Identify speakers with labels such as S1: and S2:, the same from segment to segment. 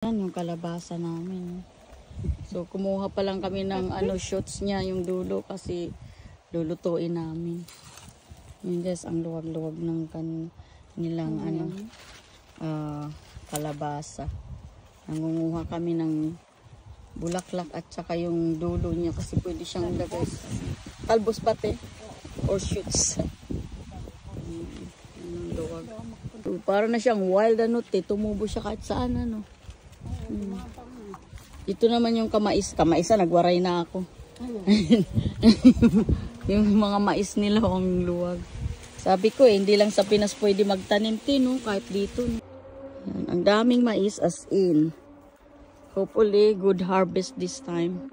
S1: Yan yung kalabasa namin. So kumuha pa lang kami ng shoots niya yung dulo kasi lulutuin namin. Yun guys, ang luwag-luwag ng kanilang kalabasa. Nangunguha kami ng bulaklak at saka yung dulo niya kasi pwede siyang ilagay sa talbos pati or shoots. Luwag. Para na siyang wild tumubo siya kahit saan Ito naman yung kamais. Kamaisa, nagwaray na ako. Yung mga mais nila ang luwag. Sabi ko hindi lang sa Pinas pwede magtanim kahit dito. Yan, ang daming mais as in. Hopefully, good harvest this time.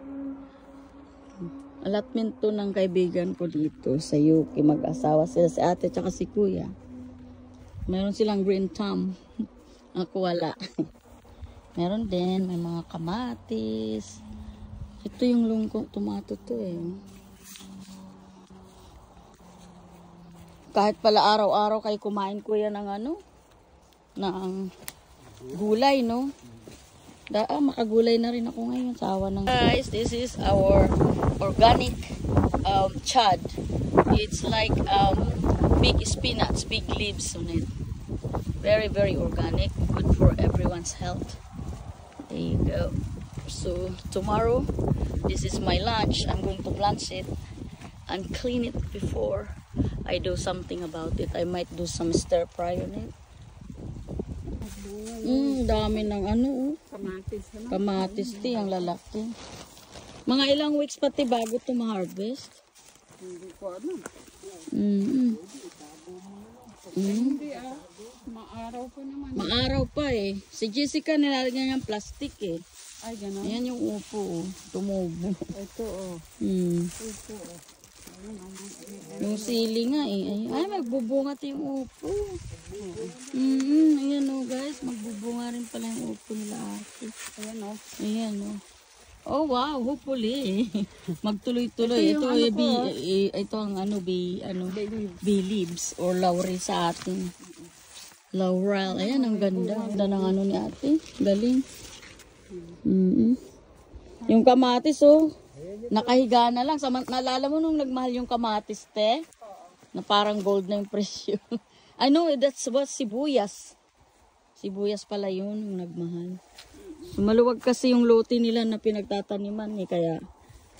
S1: Allotment to ng kaibigan ko dito sa UK. Mag-asawa sila si ate tsaka si kuya. Meron silang green thumb. Ako wala. Meron din, may mga kamatis. Ito yung lungkong tomato to Kahit pala araw-araw kayo kumain ko yan ng ng gulay, makagulay na rin ako ngayon. Sawa ng guys, this is our organic chard. It's like big spinach, big leaves on it. Very, very organic. Good for everyone's health. There you go. So tomorrow, this is my lunch. I'm going to blanch it and clean it before I do something about it. I might do some stir fry on it. Dami ng kamatis ang lalaki. Mga ilang weeks pati bago to ma-harvest.
S2: Hindi ko alam. Maaraw pa naman.
S1: Maaraw pa Si Jessica nilalagyan niyang plastic
S2: Ay, gano'n.
S1: Ayan yung upo tumubo.
S2: Ito Ito
S1: Yung sili nga Ay, magbubungat yung upo. Ayan guys, magbubunga rin pala yung upo nila ate. Ayan Oh wow, hopefully magtuloy-tuloy. Ito ang bee leaves or laurel sa atin. Laurel. Ayan, ang ganda. Ganda ng ni ate. Galing. Yung kamatis nakahiga na lang. Naalala mo nung nagmahal yung kamatis na parang gold na yung presyo. I know, that's what sibuyas. Sibuyas pala yun yung nagmahal. So, maluwag kasi yung lote nila na pinagtataniman kaya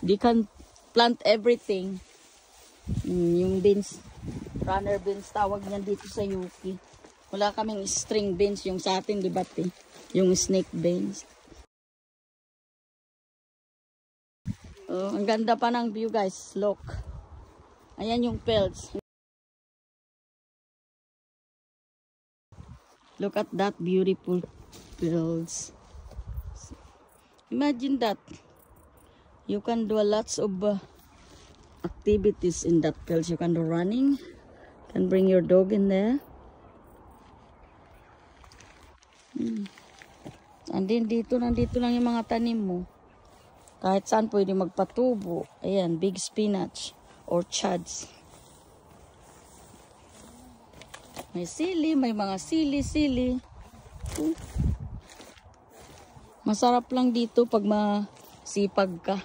S1: they can plant everything. Yung beans, runner beans tawag niyan dito sa UK. Wala kaming string beans yung sa atin, di ba yung snake beans. Ang ganda pa ng view guys, look. Ayan yung fields. Look at that beautiful fields. Imagine that. You can do lots of activities in that fields. You can do running. You can bring your dog in there. And then nandito lang yung mga tanim mo. Kahit saan pwede magpatubo. Ayan, big spinach or chads. May sili, may mga sili. Masarap lang dito pag masipag ka.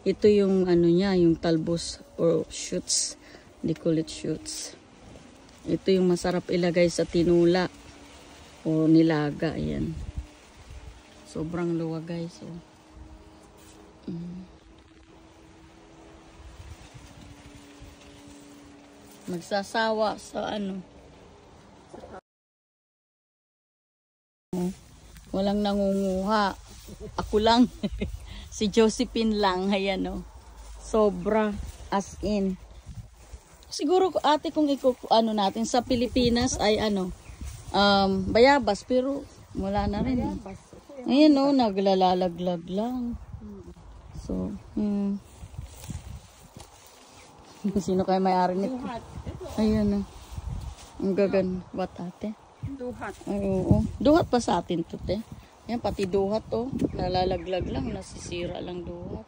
S1: Ito yung yung talbos or shoots. They call it shoots. Ito yung masarap ilagay sa tinula o nilaga. Ayan. Sobrang luwag guys. Magsasawa sa walang nangunguha. Ako lang. Si Josephine lang. Ayan Sobra. As in. Siguro ate kung natin sa Pilipinas ay bayabas. Pero wala na rin. Ayan naglalalaglag lang. So, sino kayo may-ari nito? Ayan ang gagan. What ate?
S2: Duhat.
S1: Ay, oo. Duhat pa sa atin to Yan pati duhat nalalaglag lang. Nasisira lang duhat.